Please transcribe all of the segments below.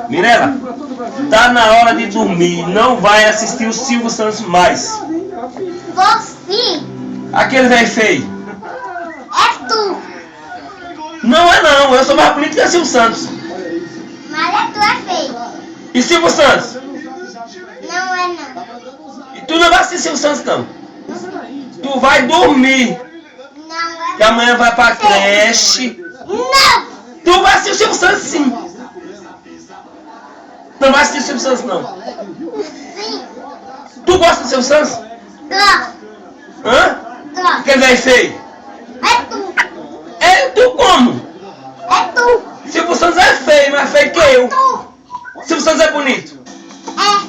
Mirela, tá na hora de dormir. Não vai assistir o Silvio Santos mais. Vou sim. Aquele velho feio. É tu. Não é não, eu sou mais bonito que o Silvio Santos. Mas é tu é feio. E Silvio Santos? Não é não. E tu não vai assistir Silvio Santos não. Tu vai dormir. Não é. Que amanhã vai pra creche. Não. Tu vai assistir o Silvio Santos sim. Não vai assistir o Silvio Santos não. Sim. Tu gosta do Silvio Santos? Gosto. Hã? Gosto. Aquele velho feio. É tu. É tu como? É tu. Silvio Santos é feio, mais feio que eu. Tu. Silvio Santos é bonito. É.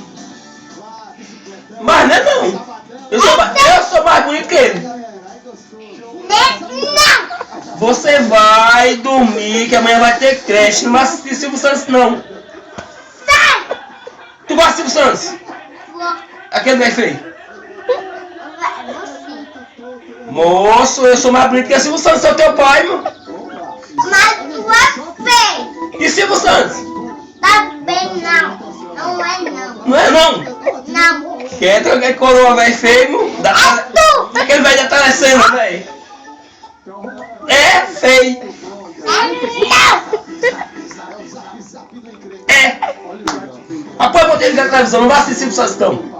Mas não é não. Eu sou mais bonito que ele. Não. Você vai dormir, que amanhã vai ter creche. Não vai assistir Silvio Santos não. Sai. Tu gosta de Silvio Santos? Vou. Aquele velho feio. Você. Moço, eu sou mais bonito que o Silvio Santos, sou teu pai, mano. Mas tu é feio. E Silvio Santos? Tá bem não. Não é não. Não é não. Não. Quer trocar coroa, velho feio, mano? É tu. Aquele velho da telecena, velho. É feio. É não. É. Apoia o poder da televisão, não vai assistir Silvio Santos não.